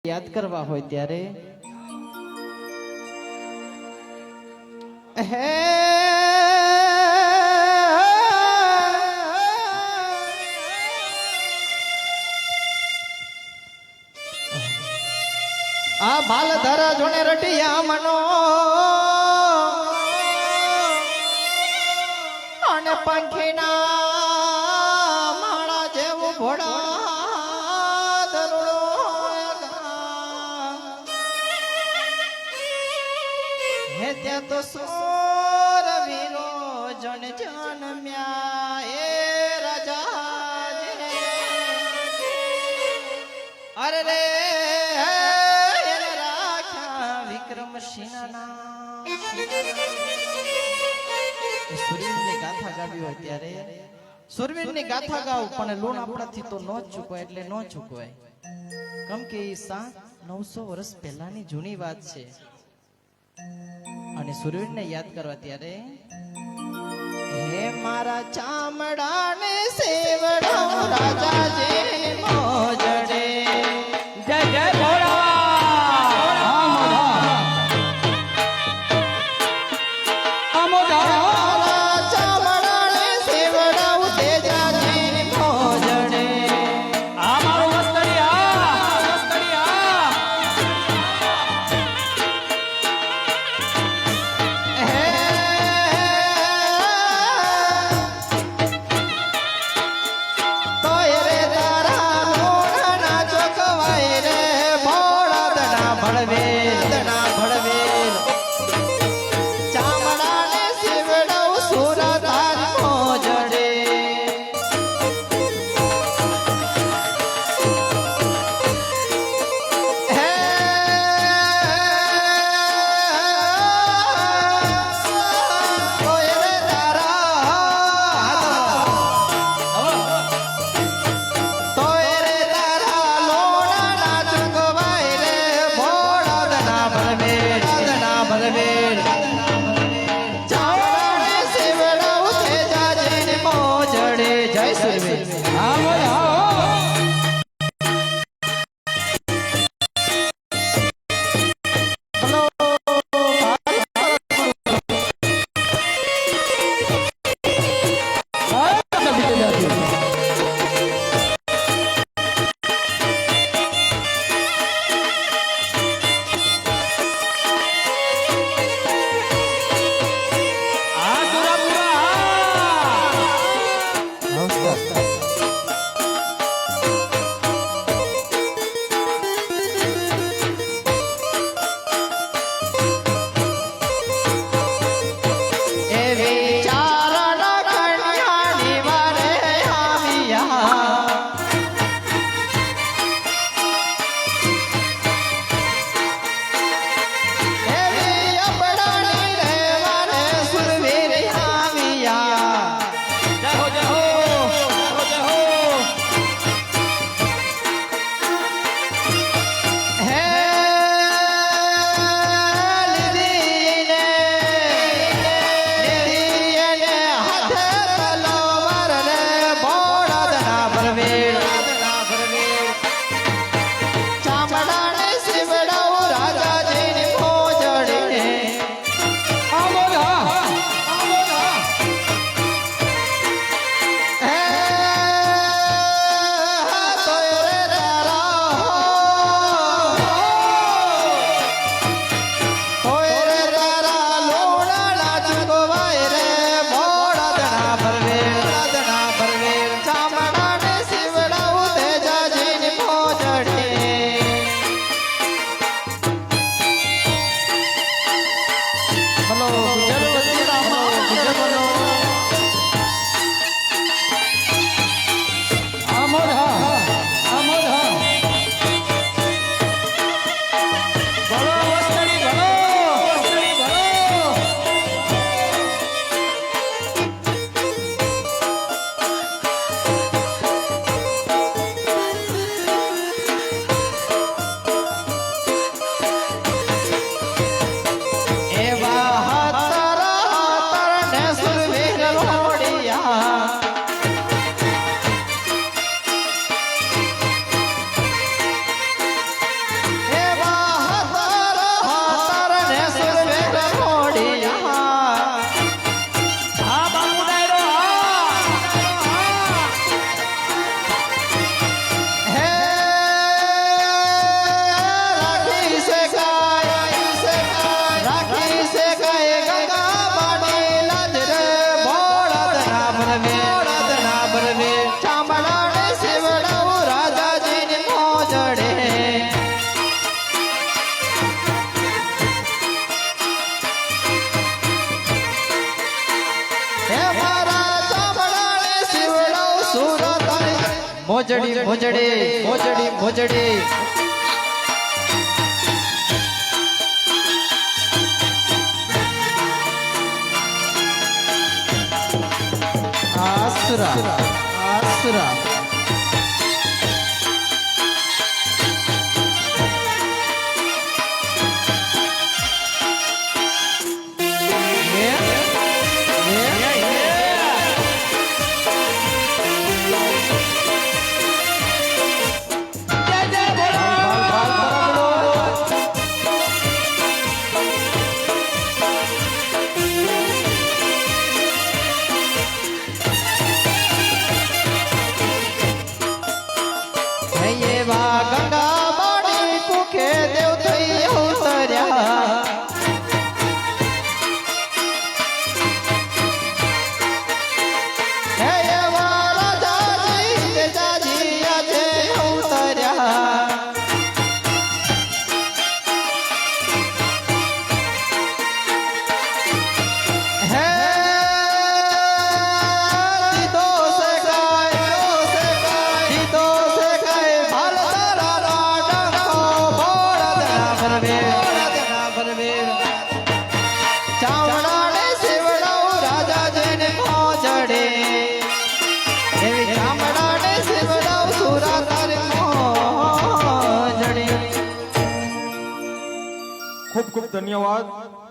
યાદ કરવા હોય ત્યારે હે આ ભાલ ધરા જોને રટિયા મનો અને પંખીના માળા જેવું ઘોડા હે ત્યાં તો સોર વીરો જન જન્મ્યા એ રાજા અરે રે રાખ્યા વિક્રમસિંહના સુરવીરની ગાથા ગાવી હોય ત્યારે સુરવીરની ગાથા ગાવ પણ લોન આપણાથી તો ન ચૂકવાય એટલે ન ચૂકવાય કેમ કે 900 વર્ષ પહેલાની જૂની વાત છે અને સુરવીરને યાદ કરવા ત્યારે હે મારા ચામડાને સેવડાવ રાજાજી મોજડે જય જય ભોળા મોજડી મોજડી મોજડી મોજડી આસુરા આસુરા ખૂબ ખૂબ ધન્યવાદ.